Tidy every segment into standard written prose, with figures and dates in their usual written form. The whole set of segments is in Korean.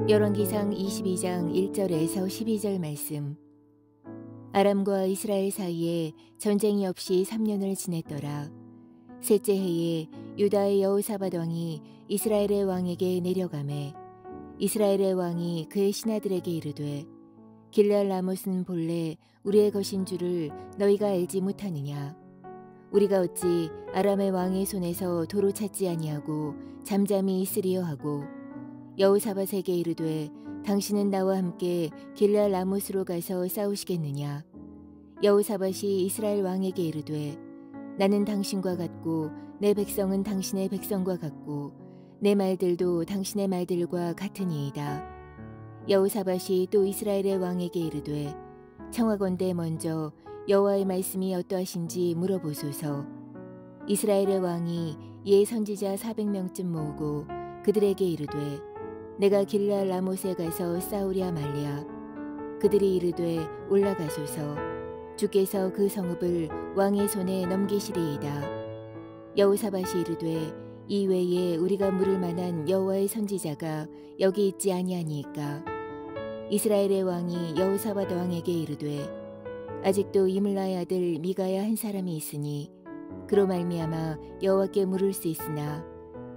열왕기상 22장 1절에서 12절 말씀. 아람과 이스라엘 사이에 전쟁이 없이 3년을 지냈더라. 셋째 해에 유다의 여호사밧 왕이 이스라엘의 왕에게 내려가매 이스라엘의 왕이 그의 신하들에게 이르되 길랄 라못은 본래 우리의 것인 줄을 너희가 알지 못하느냐. 우리가 어찌 아람의 왕의 손에서 도로 찾지 아니하고 잠잠히 있으리요 하고 여호사밧에게 이르되 당신은 나와 함께 길랄 라못으로 가서 싸우시겠느냐. 여호사밧이 이스라엘 왕에게 이르되 나는 당신과 같고 내 백성은 당신의 백성과 같고 내 말들도 당신의 말들과 같으니이다. 여호사밧이 또 이스라엘의 왕에게 이르되 청하건대 먼저 여호와의 말씀이 어떠하신지 물어보소서. 이스라엘의 왕이 예 선지자 400명쯤 모으고 그들에게 이르되 내가 길랄 라못에 가서 싸우랴 말랴. 그들이 이르되 올라가소서. 주께서 그 성읍을 왕의 손에 넘기시리이다. 여호사밧이 이르되 이 외에 우리가 물을 만한 여호와의 선지자가 여기 있지 아니하니이까. 이스라엘의 왕이 여호사밧 왕에게 이르되 아직도 이물라의 아들 미가야 한 사람이 있으니 그로 말미암아 여호와께 물을 수 있으나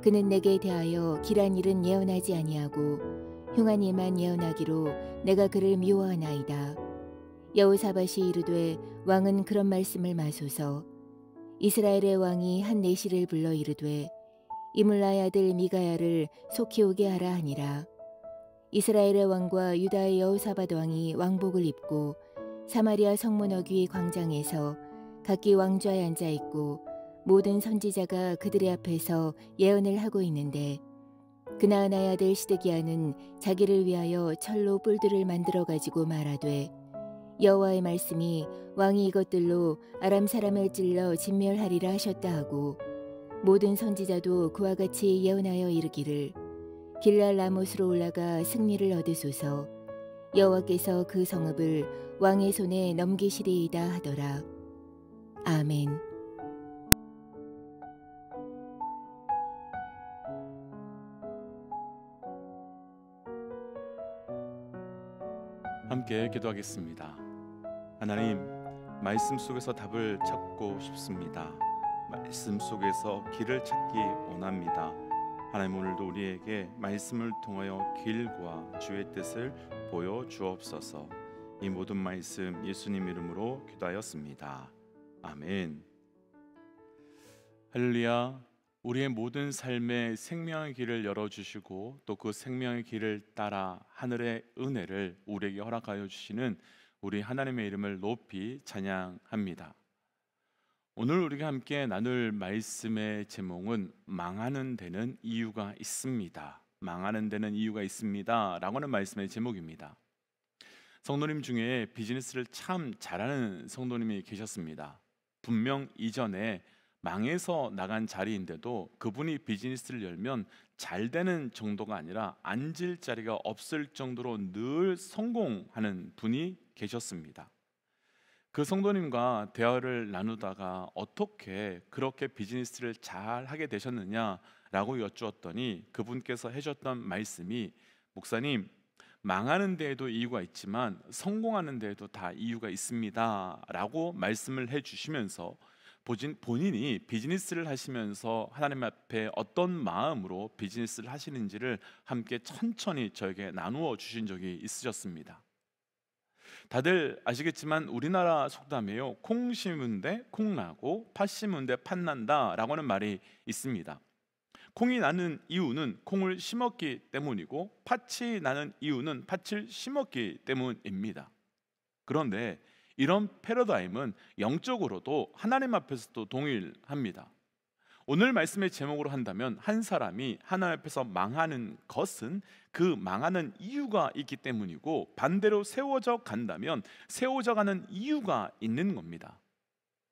그는 내게 대하여 길한 일은 예언하지 아니하고 흉한 일만 예언하기로 내가 그를 미워하나이다. 여호사밧이 이르되 왕은 그런 말씀을 마소서. 이스라엘의 왕이 한 내시를 불러 이르되 이물라의 아들 미가야를 속히 오게 하라 하니라. 이스라엘의 왕과 유다의 여호사밧 왕이 왕복을 입고 사마리아 성문 어귀 광장에서 각기 왕좌에 앉아 있고 모든 선지자가 그들의 앞에서 예언을 하고 있는데 그나아나의 아들 시드기야는 자기를 위하여 철로 뿔들을 만들어 가지고 말하되 여호와의 말씀이 왕이 이것들로 아람 사람을 찔러 진멸하리라 하셨다 하고 모든 선지자도 그와 같이 예언하여 이르기를 길랄 라못으로 올라가 승리를 얻으소서. 여호와께서 그 성읍을 왕의 손에 넘기시리이다 하더라. 아멘. 함께 기도하겠습니다. 하나님, 말씀 속에서 답을 찾고 싶습니다. 말씀 속에서 길을 찾기 원합니다. 하나님, 오늘도 우리에게 말씀을 통하여 길과 주의 뜻을 보여주옵소서. 이 모든 말씀 예수님 이름으로 기도하였습니다. 아멘. 할렐루야. 우리의 모든 삶의 생명의 길을 열어주시고 또 그 생명의 길을 따라 하늘의 은혜를 우리에게 허락하여 주시는 우리 하나님의 이름을 높이 찬양합니다. 오늘 우리가 함께 나눌 말씀의 제목은 망하는 데는 이유가 있습니다. 망하는 데는 이유가 있습니다 라고는 말씀의 제목입니다. 성도님 중에 비즈니스를 참 잘하는 성도님이 계셨습니다. 분명 이전에 망해서 나간 자리인데도 그분이 비즈니스를 열면 잘 되는 정도가 아니라 앉을 자리가 없을 정도로 늘 성공하는 분이 계셨습니다. 그 성도님과 대화를 나누다가 어떻게 그렇게 비즈니스를 잘 하게 되셨느냐라고 여쭈었더니 그분께서 해줬던 말씀이 목사님, 망하는 데에도 이유가 있지만 성공하는 데에도 다 이유가 있습니다 라고 말씀을 해주시면서 본인이 비즈니스를 하시면서 하나님 앞에 어떤 마음으로 비즈니스를 하시는지를 함께 천천히 저에게 나누어 주신 적이 있으셨습니다. 다들 아시겠지만 우리나라 속담에요, 콩 심은 데 콩 나고 팥 심은 데 팥 난다 라고 하는 말이 있습니다. 콩이 나는 이유는 콩을 심었기 때문이고 팥이 나는 이유는 팥을 심었기 때문입니다. 그런데 이런 패러다임은 영적으로도 하나님 앞에서도 동일합니다. 오늘 말씀의 제목으로 한다면 한 사람이 하나님 앞에서 망하는 것은 그 망하는 이유가 있기 때문이고 반대로 세워져 간다면 세워져 가는 이유가 있는 겁니다.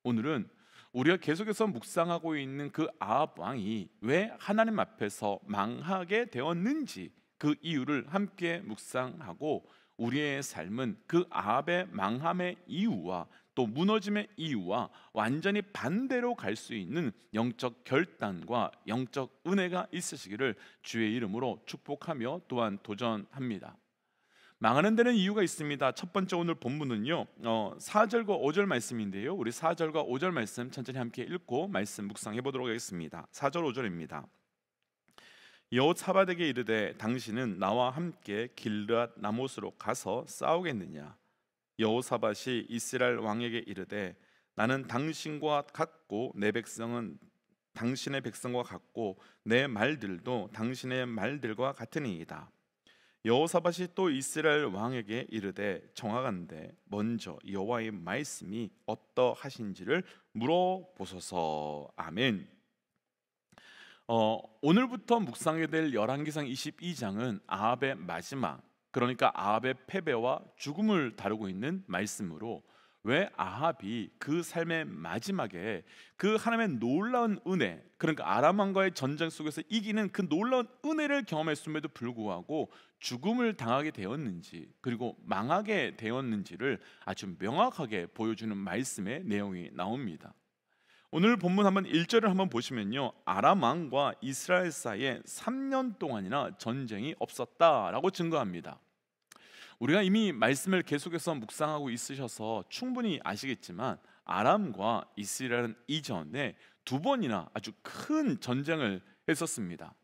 오늘은 우리가 계속해서 묵상하고 있는 그 아합 왕이 왜 하나님 앞에서 망하게 되었는지 그 이유를 함께 묵상하고 우리의 삶은 그 아합의 망함의 이유와 또 무너짐의 이유와 완전히 반대로 갈 수 있는 영적 결단과 영적 은혜가 있으시기를 주의 이름으로 축복하며 또한 도전합니다. 망하는 데는 이유가 있습니다. 첫 번째 오늘 본문은요 4절과 5절 말씀인데요, 우리 4절과 5절 말씀 천천히 함께 읽고 말씀 묵상해 보도록 하겠습니다. 4절 5절입니다. 여호사밧에게 이르되 당신은 나와 함께 길르앗 라못으로 가서 싸우겠느냐? 여호사밧이 이스라엘 왕에게 이르되 나는 당신과 같고 내 백성은 당신의 백성과 같고 내 말들도 당신의 말들과 같으니이다. 여호사밧이 또 이스라엘 왕에게 이르되 정하간대 먼저 여호와의 말씀이 어떠하신지를 물어보소서. 아멘. 오늘부터 묵상하게 될 열왕기상 22장은 아합의 마지막, 그러니까 아합의 패배와 죽음을 다루고 있는 말씀으로, 왜 아합이 그 삶의 마지막에 그 하나님의 놀라운 은혜, 그러니까 아람 왕과의 전쟁 속에서 이기는 그 놀라운 은혜를 경험했음에도 불구하고 죽음을 당하게 되었는지, 그리고 망하게 되었는지를 아주 명확하게 보여주는 말씀의 내용이 나옵니다. 오늘 본문 한번 1절을 한번 보시면요, 아람 왕과 이스라엘 사이에 3년 동안이나 전쟁이 없었다라고 증거합니다. 우리가 이미 말씀을 계속해서 묵상하고 있으셔서 충분히 아시겠지만 아람과 이스라엘은 이전에 2번이나 아주 큰 전쟁을 했었습니다.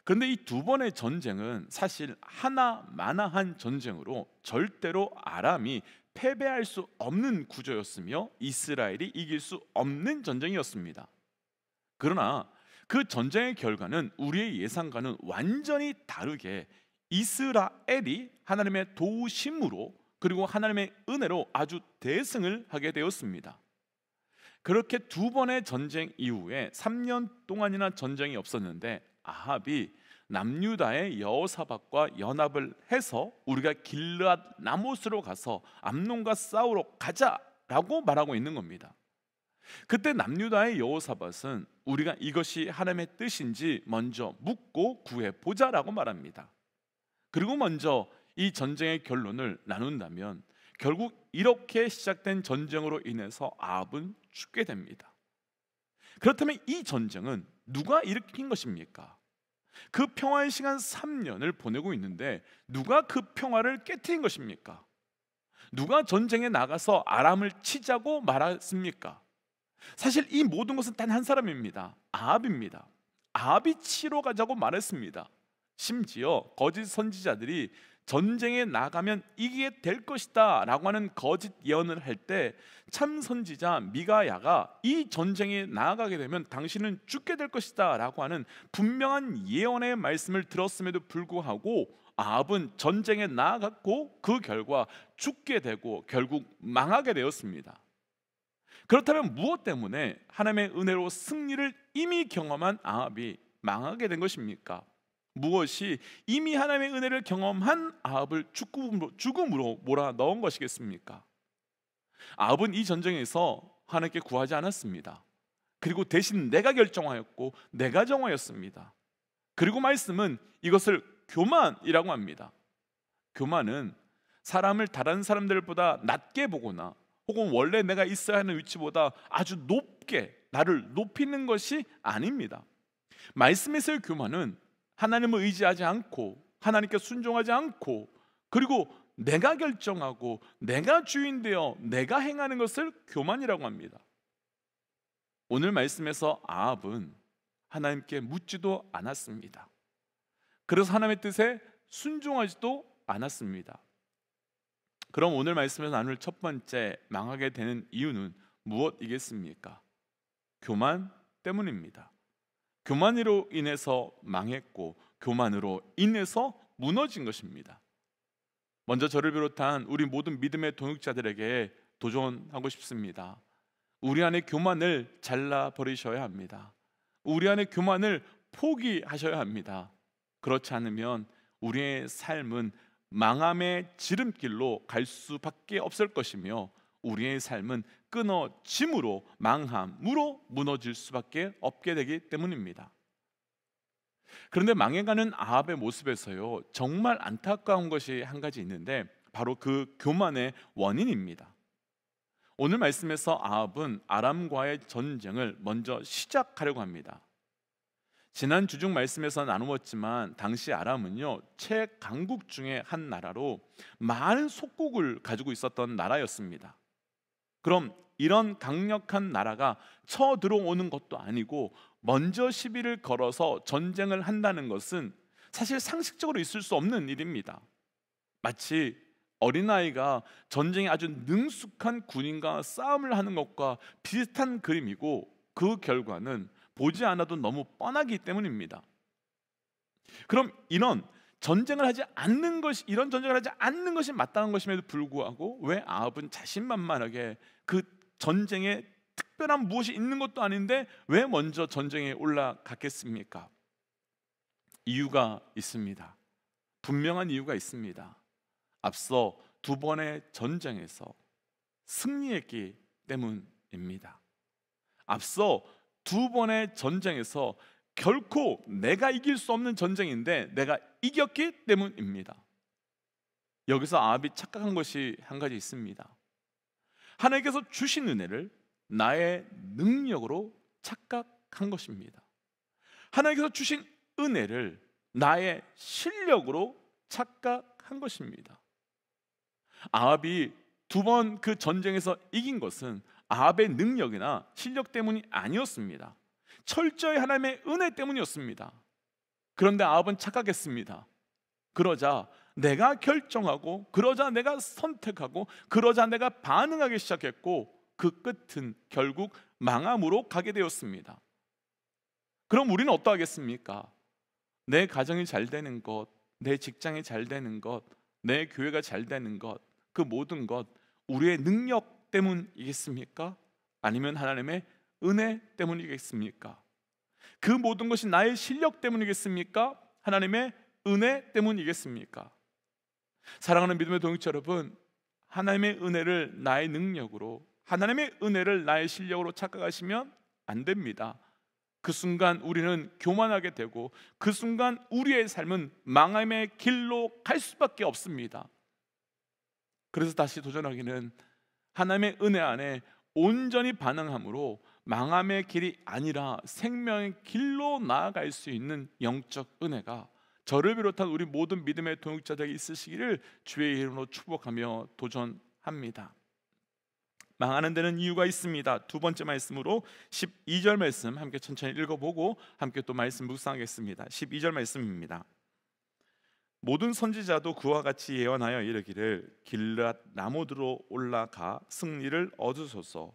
그런데 이 2번의 전쟁은 사실 하나마나한 전쟁으로 절대로 아람이 패배할 수 없는 구조였으며 이스라엘이 이길 수 없는 전쟁이었습니다. 그러나 그 전쟁의 결과는 우리의 예상과는 완전히 다르게 이스라엘이 하나님의 도우심으로 그리고 하나님의 은혜로 아주 대승을 하게 되었습니다. 그렇게 2번의 전쟁 이후에 3년 동안이나 전쟁이 없었는데 아합이 남유다의 여호사밧과 연합을 해서 우리가 길르앗 라못으로 가서 암논과 싸우러 가자라고 말하고 있는 겁니다. 그때 남유다의 여호사밧은 우리가 이것이 하나님의 뜻인지 먼저 묻고 구해보자라고 말합니다. 그리고 먼저 이 전쟁의 결론을 나눈다면 결국 이렇게 시작된 전쟁으로 인해서 아합은 죽게 됩니다. 그렇다면 이 전쟁은 누가 일으킨 것입니까? 그 평화의 시간 3년을 보내고 있는데 누가 그 평화를 깨트린 것입니까? 누가 전쟁에 나가서 아람을 치자고 말했습니까? 사실 이 모든 것은 단 한 사람입니다. 아합입니다. 아합이 치러 가자고 말했습니다. 심지어 거짓 선지자들이 전쟁에 나가면 이기게 될 것이다 라고 하는 거짓 예언을 할 때 참 선지자 미가야가 이 전쟁에 나아가게 되면 당신은 죽게 될 것이다 라고 하는 분명한 예언의 말씀을 들었음에도 불구하고 아합은 전쟁에 나아갔고 그 결과 죽게 되고 결국 망하게 되었습니다. 그렇다면 무엇 때문에 하나님의 은혜로 승리를 이미 경험한 아합이 망하게 된 것입니까? 무엇이 이미 하나님의 은혜를 경험한 아합을 죽음으로 몰아넣은 것이겠습니까? 아합은 이 전쟁에서 하나님께 구하지 않았습니다. 그리고 대신 내가 결정하였고 내가 정하였습니다. 그리고 말씀은 이것을 교만이라고 합니다. 교만은 사람을 다른 사람들보다 낮게 보거나 혹은 원래 내가 있어야 하는 위치보다 아주 높게 나를 높이는 것이 아닙니다. 말씀에서의 교만은 하나님을 의지하지 않고 하나님께 순종하지 않고 그리고 내가 결정하고 내가 주인 되어 내가 행하는 것을 교만이라고 합니다. 오늘 말씀에서 아합은 하나님께 묻지도 않았습니다. 그래서 하나님의 뜻에 순종하지도 않았습니다. 그럼 오늘 말씀에서 나눌 첫 번째 망하게 되는 이유는 무엇이겠습니까? 교만 때문입니다. 교만으로 인해서 망했고 교만으로 인해서 무너진 것입니다. 먼저 저를 비롯한 우리 모든 믿음의 동역자들에게 도전하고 싶습니다. 우리 안에 교만을 잘라버리셔야 합니다. 우리 안에 교만을 포기하셔야 합니다. 그렇지 않으면 우리의 삶은 망함의 지름길로 갈 수밖에 없을 것이며 우리의 삶은 끊어짐으로 망함으로 무너질 수밖에 없게 되기 때문입니다. 그런데 망해가는 아합의 모습에서요 정말 안타까운 것이 한 가지 있는데 바로 그 교만의 원인입니다. 오늘 말씀에서 아합은 아람과의 전쟁을 먼저 시작하려고 합니다. 지난 주중 말씀에서 나누었지만 당시 아람은요, 최강국 중에 한 나라로 많은 속국을 가지고 있었던 나라였습니다. 그럼 이런 강력한 나라가 쳐들어오는 것도 아니고 먼저 시비를 걸어서 전쟁을 한다는 것은 사실 상식적으로 있을 수 없는 일입니다. 마치 어린아이가 전쟁에 아주 능숙한 군인과 싸움을 하는 것과 비슷한 그림이고, 그 결과는 보지 않아도 너무 뻔하기 때문입니다. 그럼 이런 전쟁을 하지 않는 것이 마땅한 것임에도 불구하고 왜 아합은 자신만만하게 그 전쟁에 특별한 무엇이 있는 것도 아닌데 왜 먼저 전쟁에 올라갔겠습니까? 이유가 있습니다. 분명한 이유가 있습니다. 앞서 두 번의 전쟁에서 승리했기 때문입니다. 앞서 두 번의 전쟁에서 결코 내가 이길 수 없는 전쟁인데 내가 이겼기 때문입니다. 여기서 아합이 착각한 것이 한 가지 있습니다. 하나님께서 주신 은혜를 나의 능력으로 착각한 것입니다. 하나님께서 주신 은혜를 나의 실력으로 착각한 것입니다. 아합이 두 번 그 전쟁에서 이긴 것은 아합의 능력이나 실력 때문이 아니었습니다. 철저히 하나님의 은혜 때문이었습니다. 그런데 아합은 착각했습니다. 그러자 내가 결정하고, 그러자 내가 선택하고, 그러자 내가 반응하기 시작했고, 그 끝은 결국 망함으로 가게 되었습니다. 그럼 우리는 어떠하겠습니까? 내 가정이 잘 되는 것, 내 직장이 잘 되는 것, 내 교회가 잘 되는 것, 그 모든 것 우리의 능력 때문이겠습니까? 아니면 하나님의 은혜 때문이겠습니까? 그 모든 것이 나의 실력 때문이겠습니까? 하나님의 은혜 때문이겠습니까? 사랑하는 믿음의 동역자 여러분, 하나님의 은혜를 나의 능력으로, 하나님의 은혜를 나의 실력으로 착각하시면 안 됩니다. 그 순간 우리는 교만하게 되고, 그 순간 우리의 삶은 망함의 길로 갈 수밖에 없습니다. 그래서 다시 도전하기는 하나님의 은혜 안에 온전히 반응함으로 망함의 길이 아니라 생명의 길로 나아갈 수 있는 영적 은혜가 저를 비롯한 우리 모든 믿음의 동역자들에게 있으시기를 주의 이름으로 축복하며 도전합니다. 망하는 데는 이유가 있습니다. 두 번째 말씀으로 12절 말씀 함께 천천히 읽어보고 함께 또 말씀 묵상하겠습니다. 12절 말씀입니다. 모든 선지자도 그와 같이 예언하여 이르기를 길앗 라모드로 올라가 승리를 얻으소서.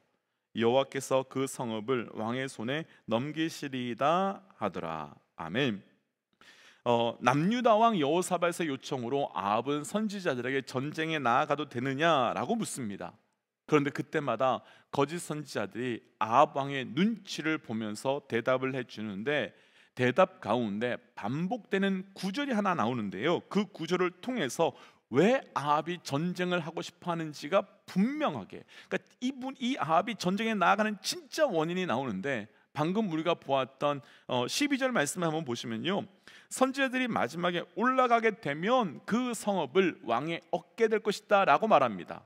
여호와께서 그 성읍을 왕의 손에 넘기시리이다 하더라. 아멘. 남유다 왕 여호사밧의 요청으로 아합은 선지자들에게 전쟁에 나아가도 되느냐라고 묻습니다. 그런데 그때마다 거짓 선지자들이 아합 왕의 눈치를 보면서 대답을 해주는데, 대답 가운데 반복되는 구절이 하나 나오는데요, 그 구절을 통해서 왜 아합이 전쟁을 하고 싶어 하는지가 분명하게, 그러니까 이 아합이 전쟁에 나아가는 진짜 원인이 나오는데, 방금 우리가 보았던 12절 말씀을 한번 보시면요, 선지자들이 마지막에 올라가게 되면 그 성읍을 왕에 얻게 될 것이다 라고 말합니다.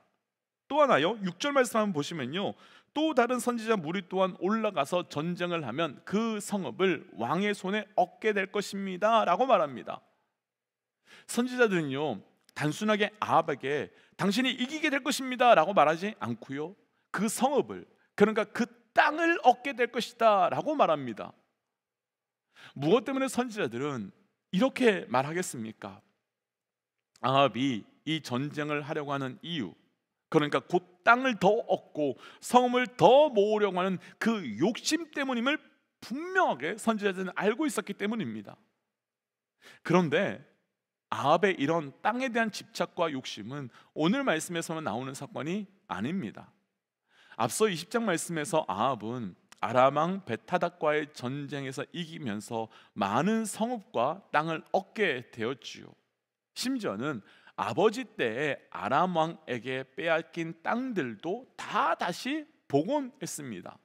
또 하나요, 6절 말씀 한번 보시면요, 또 다른 선지자 무리 또한 올라가서 전쟁을 하면 그 성읍을 왕의 손에 얻게 될 것입니다 라고 말합니다. 선지자들은요, 단순하게 아합에게 당신이 이기게 될 것입니다 라고 말하지 않고요, 그 성읍을, 그러니까 그 땅을 얻게 될 것이다 라고 말합니다. 무엇 때문에 선지자들은 이렇게 말하겠습니까? 아합이 이 전쟁을 하려고 하는 이유, 그러니까 곧 땅을 더 얻고 성을 더 모으려고 하는 그 욕심 때문임을 분명하게 선지자들은 알고 있었기 때문입니다. 그런데 아합의 이런 땅에 대한 집착과 욕심은 오늘 말씀에서만 나오는 사건이 아닙니다. 앞서 20장 말씀에서 아합은 아람 왕 벳하닷과의 전쟁에서 이기면서 많은 성읍과 땅을 얻게 되었지요. 심지어는 아버지 때에 아람 왕에게 빼앗긴 땅들도 다 다시 복원했습니다.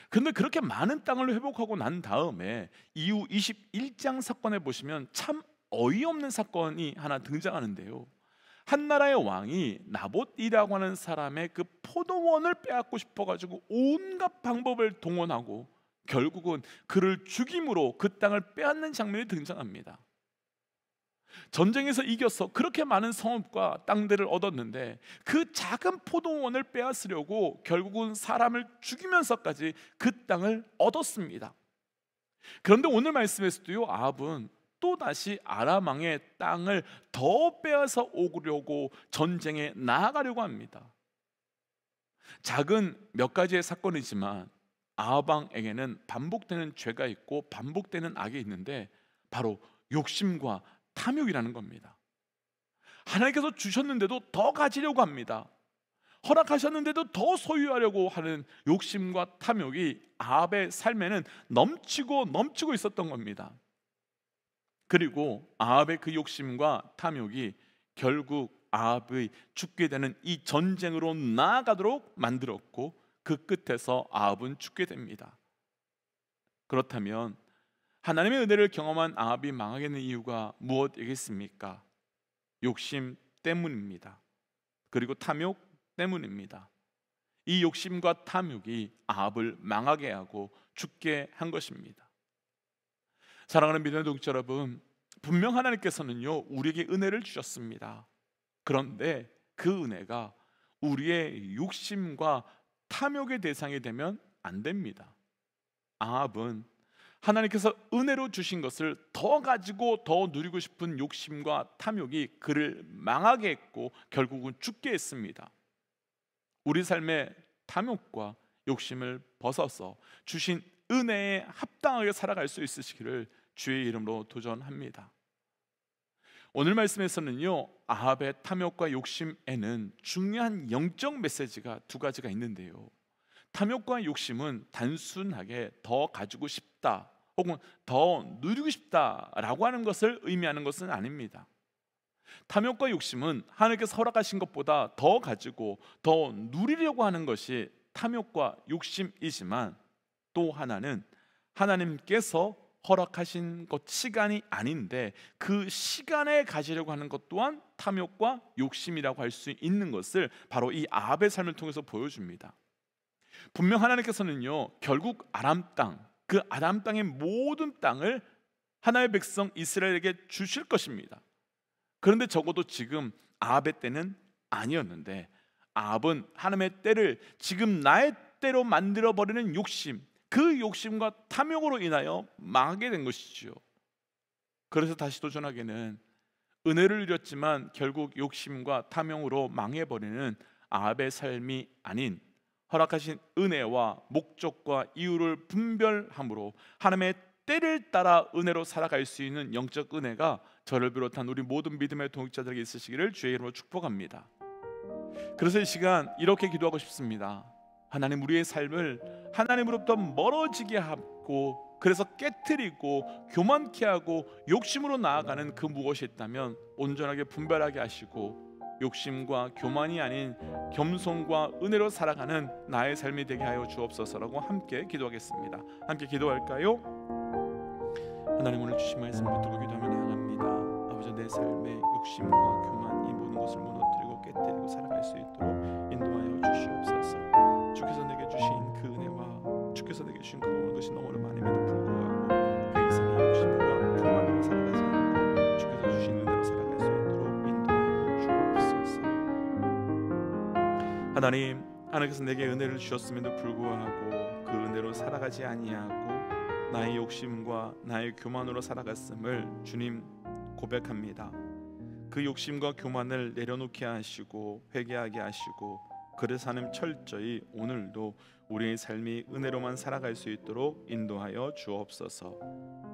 그런데 그렇게 많은 땅을 회복하고 난 다음에 이후 21장 사건에 보시면 참 어이없는 사건이 하나 등장하는데요, 한 나라의 왕이 나봇이라고 하는 사람의 그 포도원을 빼앗고 싶어가지고 온갖 방법을 동원하고 결국은 그를 죽임으로 그 땅을 빼앗는 장면이 등장합니다. 전쟁에서 이겨서 그렇게 많은 성읍과 땅들을 얻었는데 그 작은 포도원을 빼앗으려고 결국은 사람을 죽이면서까지 그 땅을 얻었습니다. 그런데 오늘 말씀에서도요, 아합은 또다시 아람 왕의 땅을 더 빼앗아 오려고 전쟁에 나아가려고 합니다. 작은 몇 가지의 사건이지만 아합 왕에게는 반복되는 죄가 있고 반복되는 악이 있는데 바로 욕심과 탐욕이라는 겁니다. 하나님께서 주셨는데도 더 가지려고 합니다. 허락하셨는데도 더 소유하려고 하는 욕심과 탐욕이 아합의 삶에는 넘치고 있었던 겁니다. 그리고 아합의 그 욕심과 탐욕이 결국 아합의 죽게 되는 이 전쟁으로 나아가도록 만들었고 그 끝에서 아합은 죽게 됩니다. 그렇다면 하나님의 은혜를 경험한 아합이 망하게 된 이유가 무엇이겠습니까? 욕심 때문입니다. 그리고 탐욕 때문입니다. 이 욕심과 탐욕이 아합을 망하게 하고 죽게 한 것입니다. 사랑하는 믿음의 동지 여러분, 분명 하나님께서는요 우리에게 은혜를 주셨습니다. 그런데 그 은혜가 우리의 욕심과 탐욕의 대상이 되면 안 됩니다. 아합은 하나님께서 은혜로 주신 것을 더 가지고 더 누리고 싶은 욕심과 탐욕이 그를 망하게 했고 결국은 죽게 했습니다. 우리 삶의 탐욕과 욕심을 벗어서 주신 은혜에 합당하게 살아갈 수 있으시기를 주의 이름으로 도전합니다. 오늘 말씀에서는요 아합의 탐욕과 욕심에는 중요한 영적 메시지가 두 가지가 있는데요, 탐욕과 욕심은 단순하게 더 가지고 싶다 혹은 더 누리고 싶다라고 하는 것을 의미하는 것은 아닙니다. 탐욕과 욕심은 하나님께서 허락하신 것보다 더 가지고 더 누리려고 하는 것이 탐욕과 욕심이지만, 또 하나는 하나님께서 허락하신 것 시간이 아닌데 그 시간에 가지려고 하는 것 또한 탐욕과 욕심이라고 할 수 있는 것을 바로 이 아합의 삶을 통해서 보여줍니다. 분명 하나님께서는요 결국 아람 땅, 그 아람 땅의 모든 땅을 하나님의 백성 이스라엘에게 주실 것입니다. 그런데 적어도 지금 아합의 때는 아니었는데 아합은 하나님의 때를 지금 나의 때로 만들어버리는 욕심, 그 욕심과 탐욕으로 인하여 망하게 된 것이죠. 그래서 다시 도전하기는 은혜를 누렸지만 결국 욕심과 탐욕으로 망해버리는 아합의 삶이 아닌 허락하신 은혜와 목적과 이유를 분별함으로 하나님의 때를 따라 은혜로 살아갈 수 있는 영적 은혜가 저를 비롯한 우리 모든 믿음의 동역자들에게 있으시기를 주의 이름으로 축복합니다. 그래서 이 시간 이렇게 기도하고 싶습니다. 하나님, 우리의 삶을 하나님으로부터 멀어지게 하고 그래서 깨트리고 교만케 하고 욕심으로 나아가는 그 무엇이 있다면 온전하게 분별하게 하시고 욕심과 교만이 아닌 겸손과 은혜로 살아가는 나의 삶이 되게 하여 주옵소서라고 함께 기도하겠습니다. 함께 기도할까요? 하나님, 오늘 주신 말씀을 붙들고 기도하며 나아갑니다. 아버지, 내 삶의 욕심과 교만 이 모든 것을 무너뜨리고 깨뜨리고 살아갈 수 있도록 인도하여 주시옵소서. 주께서 내게 주신 그 은혜와 주께서 내게 주신 그 모든 것이 너무나 많음에도 불구하고 그 이상의 욕심과 교만으로 살아가지 않고 주께서 주신 은혜로 살아갈 수 있도록 인도하여 주옵소서. 하나님, 하나님께서 내게 은혜를 주셨음에도 불구하고 그 은혜로 살아가지 아니하고 나의 욕심과 나의 교만으로 살아갔음을 주님 고백합니다. 그 욕심과 교만을 내려놓게 하시고 회개하게 하시고 그래서 하나님 철저히 오늘도 우리의 삶이 은혜로만 살아갈 수 있도록 인도하여 주옵소서.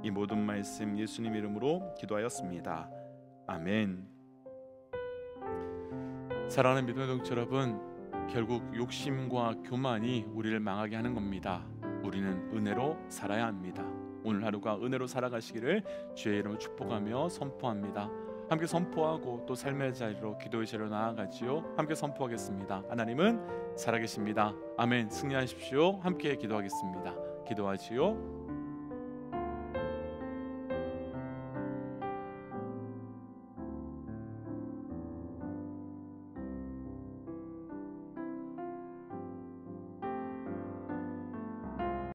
이 모든 말씀 예수님 이름으로 기도하였습니다. 아멘. 사랑하는 믿음의 동지 여러분, 결국 욕심과 교만이 우리를 망하게 하는 겁니다. 우리는 은혜로 살아야 합니다. 오늘 하루가 은혜로 살아가시기를 주의 이름으로 축복하며 선포합니다. 함께 선포하고 또 삶의 자리로 기도의 자리로 나아가지요. 함께 선포하겠습니다. 하나님은 살아계십니다. 아멘. 승리하십시오. 함께 기도하겠습니다. 기도하지요.